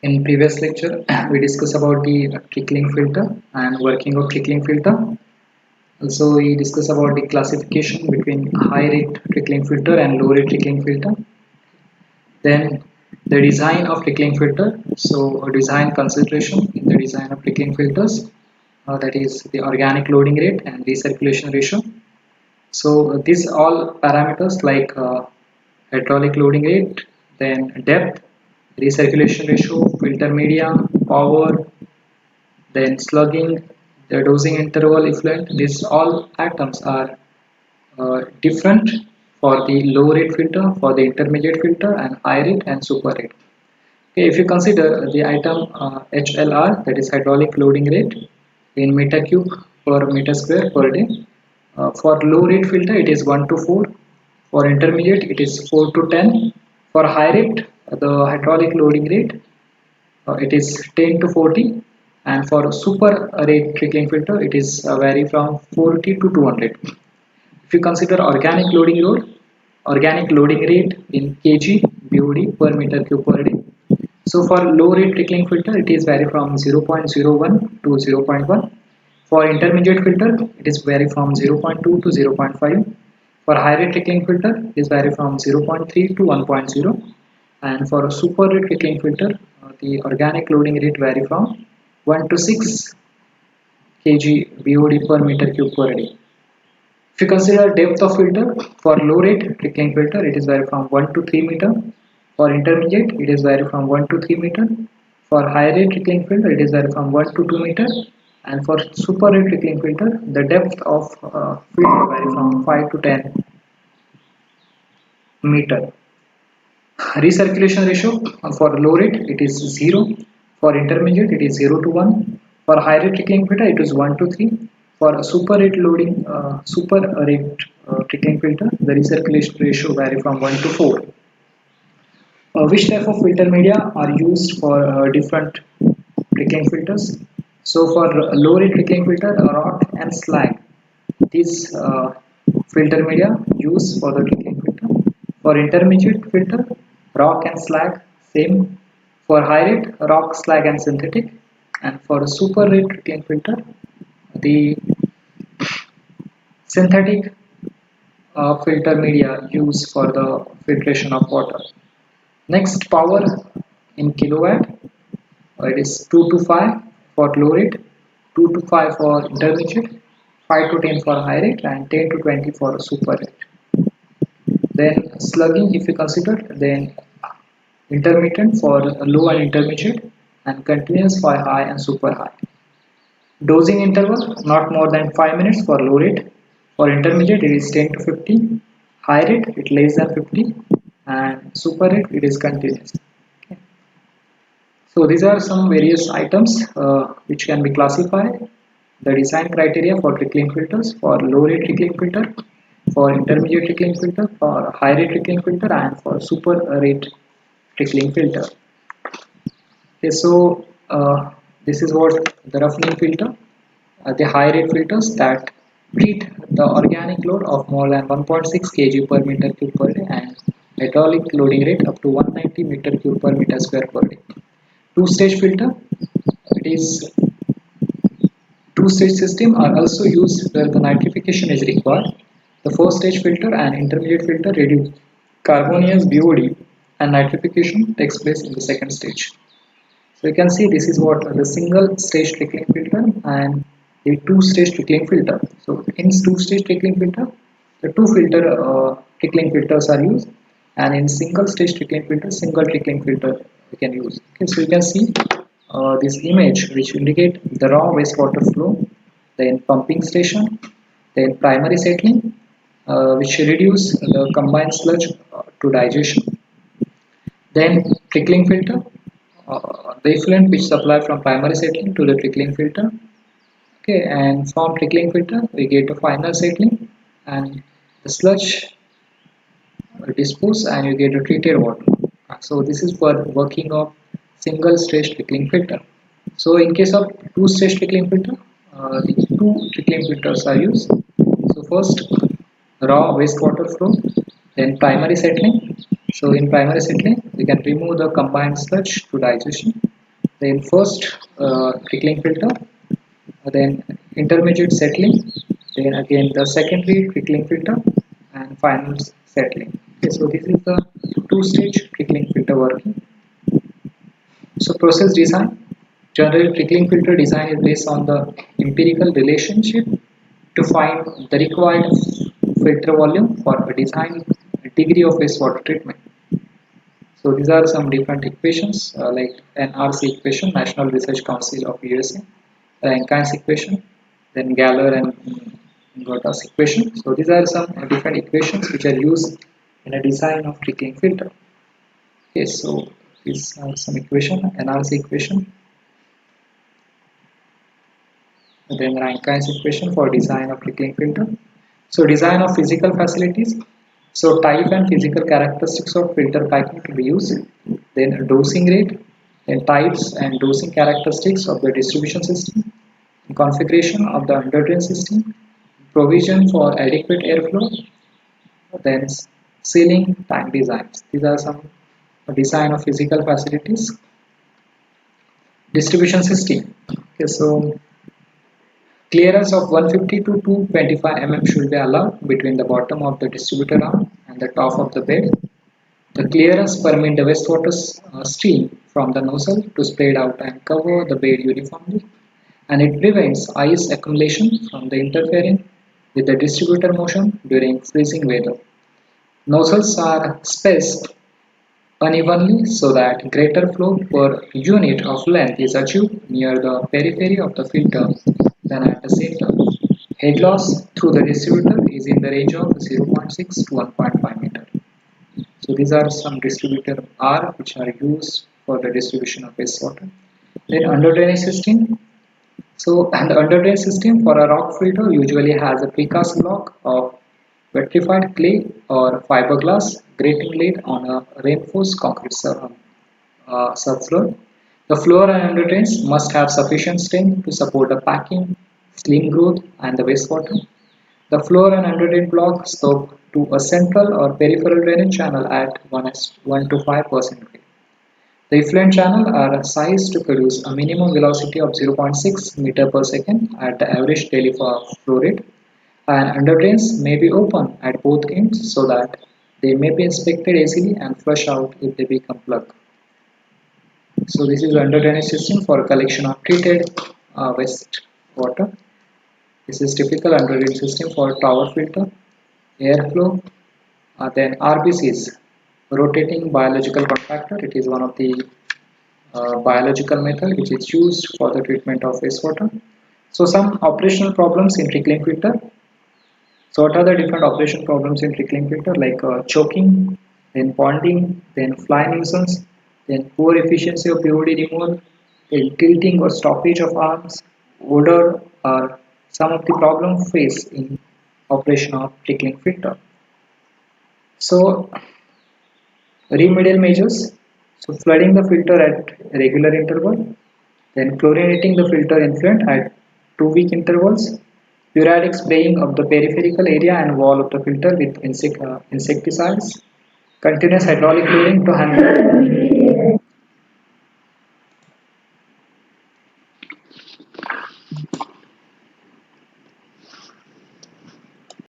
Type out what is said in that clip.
In previous lecture, we discussed about the trickling filter and working of trickling filter. Also, we discussed about the classification between high rate trickling filter and low rate trickling filter. Then the design of trickling filter. So, design consideration in the design of trickling filters, that is the organic loading rate and recirculation ratio. So, these all parameters like hydraulic loading rate, then depth, recirculation ratio, filter media, power, then slugging, the dosing interval effluent, these all atoms are different for the low rate filter, for the intermediate filter, and high rate and super rate. Okay, if you consider the item HLR, that is hydraulic loading rate in meter cube per meter square per day. For low rate filter, it is 1 to 4. For intermediate, it is 4 to 10. For high rate, the hydraulic loading rate, it is 10 to 40, and for super rate trickling filter it is vary from 40 to 200. If you consider organic loading rate in kg BOD per meter cube per day. So for low rate trickling filter it is vary from 0.01 to 0.1. For intermediate filter it is vary from 0.2 to 0.5. For high rate trickling filter it is vary from 0.3 to 1.0, and for a super rate trickling filter the organic loading rate vary from 1 to 6 kg BOD per meter cube per day. If you consider depth of filter, for low rate trickling filter it is vary from 1 to 3 meter. For intermediate it is vary from 1 to 3 meter. For high rate trickling filter it is vary from 1 to 2 meter. And for super rate trickling filter the depth of filter vary from 5 to 10 meter. Recirculation ratio for low rate it is 0, for intermediate it is 0 to 1, for high rate trickling filter it is 1 to 3, for super rate trickling filter the recirculation ratio vary from 1 to 4. Which type of filter media are used for different trickling filters? So for low rate trickling filter, rock and slag, these filter media used for the trickling filter. For intermediate filter, rock and slag, same. For high rate, rock, slag and synthetic. And for super rate trickling filter, the synthetic filter media used for the filtration of water. Next, power in kilowatt, it is 2 to 5 for low rate, 2 to 5 for intermediate, 5 to 10 for high rate, and 10 to 20 for super rate. Then slugging, if you consider, then intermittent for low and intermediate, and continuous for high and super high. Dosing interval not more than 5 minutes for low rate. For intermediate it is 10 to 50, high rate it less than 50, and super rate it is continuous. Okay. So these are some various items which can be classified. The design criteria for trickling filters, for low rate trickling filter, for intermediate trickling filter, for high rate trickling filter, and for super rate trickling filter. Okay, so this is what the roughening filter, the high rate filters that treat the organic load of more than 1.6 kg per meter cube per day and hydraulic loading rate up to 190 meter cube per meter square per day. Two-stage filter, it is two-stage system are also used where the nitrification is required. The first stage filter and intermediate filter reduce carbonious BOD and nitrification takes place in the second stage. So you can see this is what the single stage trickling filter and the two-stage trickling filter. So in two-stage trickling filter, the two trickling filters are used, and in single stage trickling filter, single trickling filter we can use. Okay, so you can see this image which indicate the raw wastewater flow, then pumping station, then primary settling, which reduce the combined sludge to digestion, then trickling filter, the effluent which supply from primary settling to the trickling filter. Okay, and from trickling filter we get a final settling, and the sludge dispose and you get a treated water. So this is for working of single stage trickling filter. So in case of two stage trickling filter, the two trickling filters are used. So first raw wastewater flow, then primary settling. So in primary settling we can remove the combined sludge to digestion, then first trickling filter, then intermediate settling, then again the secondary trickling filter, and final settling. Okay, so this is the two-stage trickling filter working. So process design. Generally, trickling filter design is based on the empirical relationship to find the required filter volume for a design degree of wastewater treatment. So these are some different equations like NRC equation, National Research Council of USA, Rankines equation, then Galler and Gottas equation. So these are some different equations which are used in a design of trickling filter. Okay, so these are some equation, NRC equation, and then Rankines equation for design of trickling filter. So design of physical facilities. So type and physical characteristics of filter packing to be used. Then dosing rate, then types and dosing characteristics of the distribution system, configuration of the underdrain system, provision for adequate airflow, then sealing tank designs. These are some design of physical facilities. Distribution system. Okay, so clearance of 150 to 225 mm should be allowed between the bottom of the distributor arm and the top of the bed. The clearance permits the wastewater stream from the nozzle to spread out and cover the bed uniformly, and it prevents ice accumulation from the interfering with the distributor motion during freezing weather. Nozzles are spaced unevenly so that greater flow per unit of length is achieved near the periphery of the filter than at the center. Head loss through the distributor is in the range of 0.6 to 1.5 meter. So these are some distributor R which are used for the distribution of wastewater. Then under drainage system. So and the under drainage system for a rock filter usually has a precast block of vitrified clay or fiberglass grating laid on a reinforced concrete subfloor. The floor and under drains must have sufficient strength to support the packing, slim growth, and the wastewater. The floor and under drain block slope to a central or peripheral drainage channel at 1 to 5% grade. The effluent channels are sized to produce a minimum velocity of 0.6 meter per second at the average daily flow rate, and under drains may be open at both ends so that they may be inspected easily and flush out if they become plugged. So this is the under drainage system for collection of treated wastewater. This is typical under drainage system for tower filter, airflow, then RBCs, rotating biological compactor. It is one of the biological method which is used for the treatment of wastewater. So some operational problems in trickling filter. So what are the different operation problems in trickling filter, like choking, then ponding, then fly nuisance, then poor efficiency of POD removal, then tilting or stoppage of arms, odor are some of the problem faced in operation of trickling filter. So remedial measures. So flooding the filter at regular interval, then chlorinating the filter influent at 2-week intervals, periodic spraying of the peripheral area and wall of the filter with insecticides, continuous hydraulic cleaning to handle